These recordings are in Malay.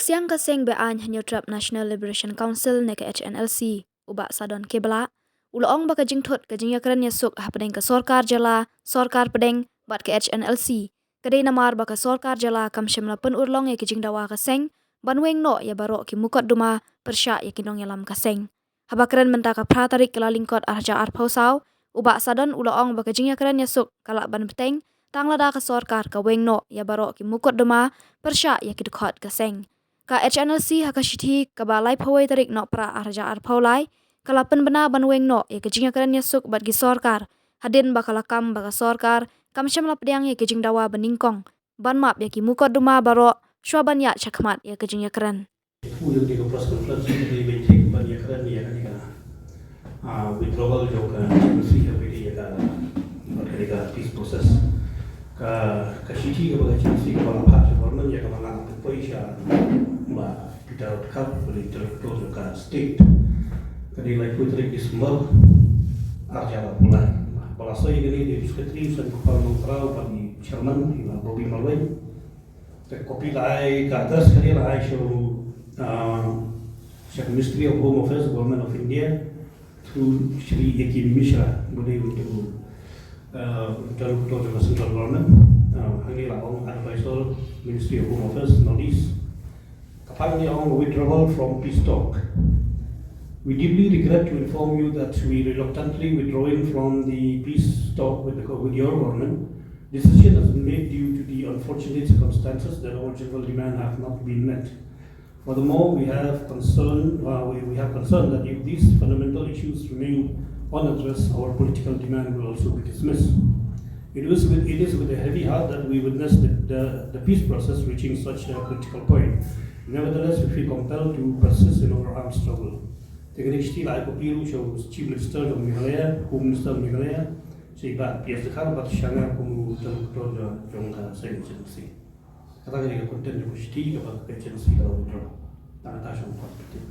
Siang kaseng bean hanyutrap National Liberation Council neka HNLC ubak sadon kebla ulong baka jingthot ka jingakran yasuk hapdeng ka sorkar jala sorkar pedeng bat ke HNLC kadai namar baka sorkar jala kam shimla pen urlong ya kijing dawa kaseng banweng no ya baro ki mukot duma persya ya kinong yalam kaseng habakran menta ka pratarik kala lingkot arja arpausau ubak sadon ulong baka jingakran yasuk kalak ban peteng tanglada ka sorkar ka weng no ya baro ki mukot duma persya ya kidukot kaseng ka HNLC hakashithi ka balai phawai tarik no pra arja arpaulai kalapan bena banweng no ya kejing akaran yasuk bat gi sorkar hadin bakala kam baka sorkar kam shamla pediang ya kejing dawa beningkong ban map ya ki mukot duma baro shwaban ya chakmat ya kejing akaran Udah di press conference di meeting ban ya keren ya kan withdrawal jo ka mesti ka bidi ya ka mereka peace process ka shiti ka baga chisi ka bala phat government ya ka bala poisha ba kita kap beli direktur ka state kadi lai putri Ismail arjala pula bala sai gani di sekretari san kepala mentrau bagi chairman ila Bobby Malway te kopi lai ka das kadi lai show Ministry of Home Affairs, Government of India, through Shri Eki Mishra, Budi untuk the central government, Hangi Laong Advisor, Ministry of Home Affairs, Northeast, Kapang Yang withdrawal from peace talk. We deeply regret to inform you that we reluctantly withdrawing from the peace talk with your government. Decision has been made due to the unfortunate circumstances that our general demand have not been met. Furthermore, we have concern that if these fundamental issues remain unaddressed, our political demand will also be dismissed. It is with a heavy heart that we witness the peace process reaching such a critical point. Nevertheless, we feel compelled to persist in our armed struggle. Teknik lai kopiru shows Chief Minister of Meghalaya, Home Minister of Meghalaya, sehingga biasa kan bat shanga kumu terkutuk jongga saya jenis. Kata kita konten juga sih kalau agensi kalau drop, tak ada yang buat betul.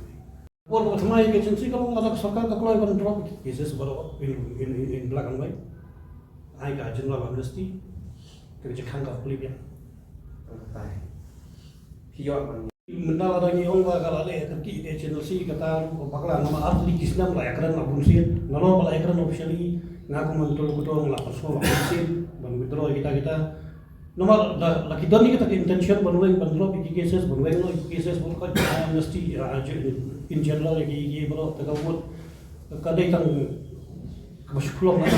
Orang pertama agensi kalau nggak ada sorkan kalau ikan drop, cases baru in black and white. Ayo kajian lah amnesty, kerja kanker pelibia. Hiyo. Mental ada ni orang kalau ada kerja agensi kata bakal nama arti kisah lah ekran abunsin, nama bala ekran officially ngaku mentul ngelapor semua abunsin, dan withdraw kita. Nomor lagi dan ni kita intention banweng bandro bigi cases banweng no cases bukan amnesty in general lagi bro tegawut kadai tang kemaskulong na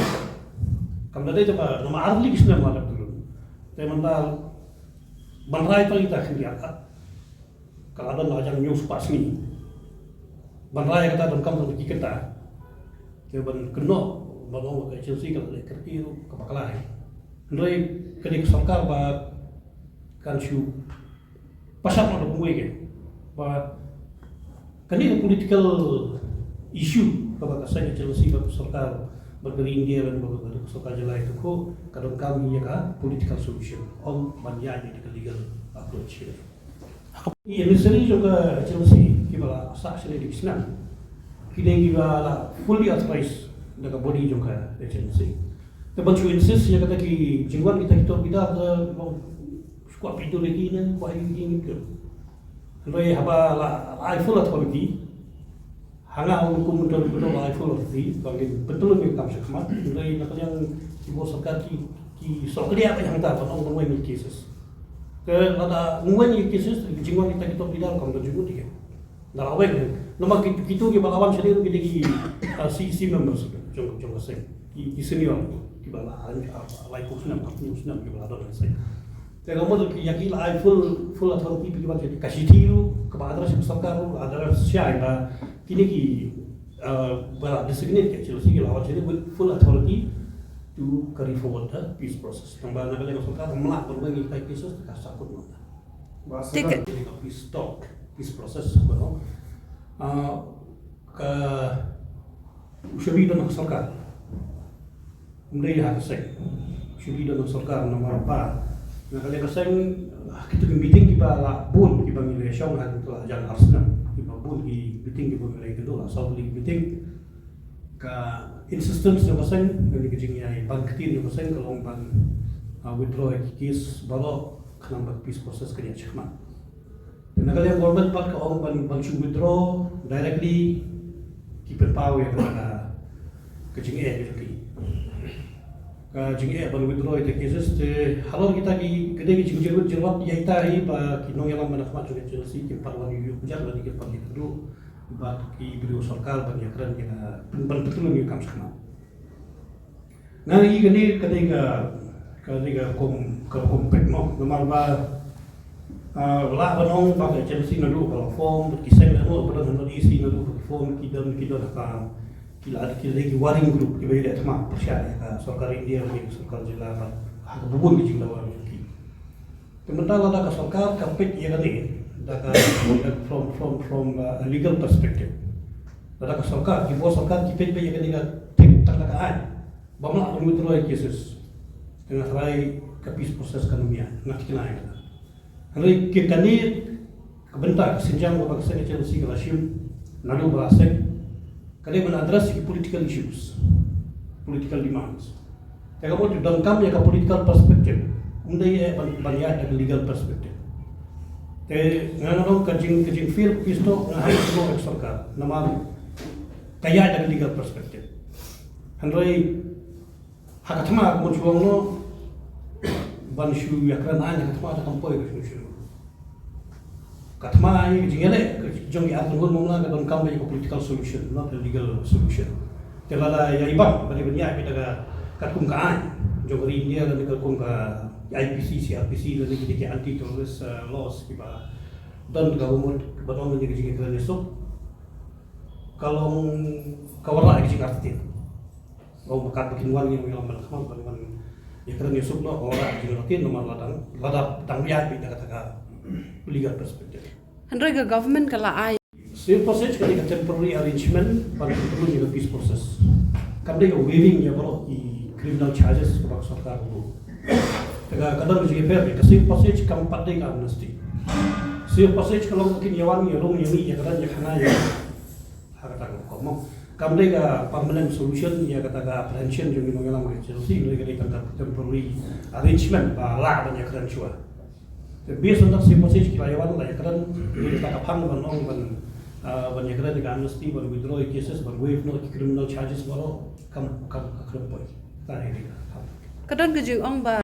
kamda dai ta nama arli kisna malak dulu te mental banrai pali ta khia kalau ada lajang news pas ni banrai kata dan kam bagi kita te ban keno banong ka Chelsea kalau kerti kapakalai Ndoi kedik sorkar ba kan shu pasal mau dong ke ba kedik political issue kalau kasanya Chelsea ba sorkar bergeri India dan bergeri sorkar jala itu ko kadang kami ya ka political solution om banyak di legal approach here. Iya misalnya juga Chelsea kibala saksi di Islam kideng kibala fully authorized daga body juga Chelsea. Tapi tu insist ya kata ki jingwan kita ada squat itu lagi ni, kuah ini gitu. Kalau haba la full authority, hanga hukum betul la full authority, kalau betul ni kam sekhmat. Kalau nak yang ibu सरकार ki sokria apa yang tak tahu orang ni cases. Kalau ada orang ni cases jingwan kita kam tu juga dia. Dah awak ni, nama kita ki balawan sendiri kita ki CC members jong saya, ki senior. Kibala lai kusnam kibala do sai te gamod ki yaki lai full authority kibala jadi kasitiru kepada sarkar ada syai ba kini ki bala designate ke Chelsea ki lawan jadi with full authority to carry forward the peace process tambah na bala sarkar melak berbagai kai cases ka sakut no bahasa peace talk peace process bano ka ushabi do sarkar Mendai hak sek, syukur dalam sorkar nomor 4. Nah kalau keseng kita meeting kita lah bun kita milih syong hak itu lah jangan arsena kita bun di meeting kita milih itu lah soal meeting ke insistence yang keseng dari kejengnya ban ketin yang keseng kalau ban withdraw case baru kenapa peace process kerja cekman. Nagalia government pat ka ong ban withdraw directly keep power ya kana kajing gitu. Jing ban withdraw ite cases te halor kita ki gede ki jing jerwat ya ita hi ba ki nong yang mana kama juga Chelsea ki parwan yu pujar lagi ki pagi dulu ba ki beliau sarkar ban ya keren kita ban betul ni kam sama. Nah i gede ketika kom pek no normal ba la banong ba Chelsea na lu ba form kisah na no ba na isi na lu form kidam ka kila lagi waring group di bawah tema persyaratan ka sarkar India ni sarkar jila ba hak bubun di jila waring ki sementara ada ka sarkar ka pek ya ni da ka from a legal perspective ada ka sarkar ki bo sarkar ki pek ya ni ka pek tak ka ai ba ma withdraw cases tengah rai kapis proses kanunia nak kena ai hari kita ni kebentar senjang ba ka Chelsea ka rashim nalu berasek kali menadres political issues, political demands. Jika mau didongkam ya ke political perspective, undai banyak dari legal perspective. Nganong kajing feel pisto ngahan semua sarkar, nama kaya dari legal perspective. Handai hakatma mau juang no banshu yakran anya hakatma ada kampoi ke Katma ini jingele jong ya tunggu mula ke dalam kampai political solution, not a legal solution. Telala ya ibang bagi banyak kita katung kaan jong India dan katung ka IPC, CRPC dan kita anti terrorist laws kita dan government betul menjadi jing kerana esok kalau kawarlah jing arti. Oh makat bikin uang yang melakman bagaimana ya kerana esok no orang jing arti nomor ladang tanggiyat kita katakan legal perspective. Handrega government kala ai. Same process ketika temporary arrangement pada perlu juga peace process. Kami juga waiving ya kalau di criminal charges kepada sarkar dulu. Tega kadang juga fair ke same process kami pakai amnesty. Same process kalau mungkin yawan ya rom yang kadang ya kana ya harga komo. Kami juga permanent solution ya kata apprehension juga mengalam Chelsea ini ketika temporary arrangement lah banyak kadang cua. Biasa untuk si posisi kelayawan lah ya kan kita kapang banong banyak kerana dengan amnesty ban withdraw cases ban waive no criminal charges baru kam akan point tadi Kadang keju ong ba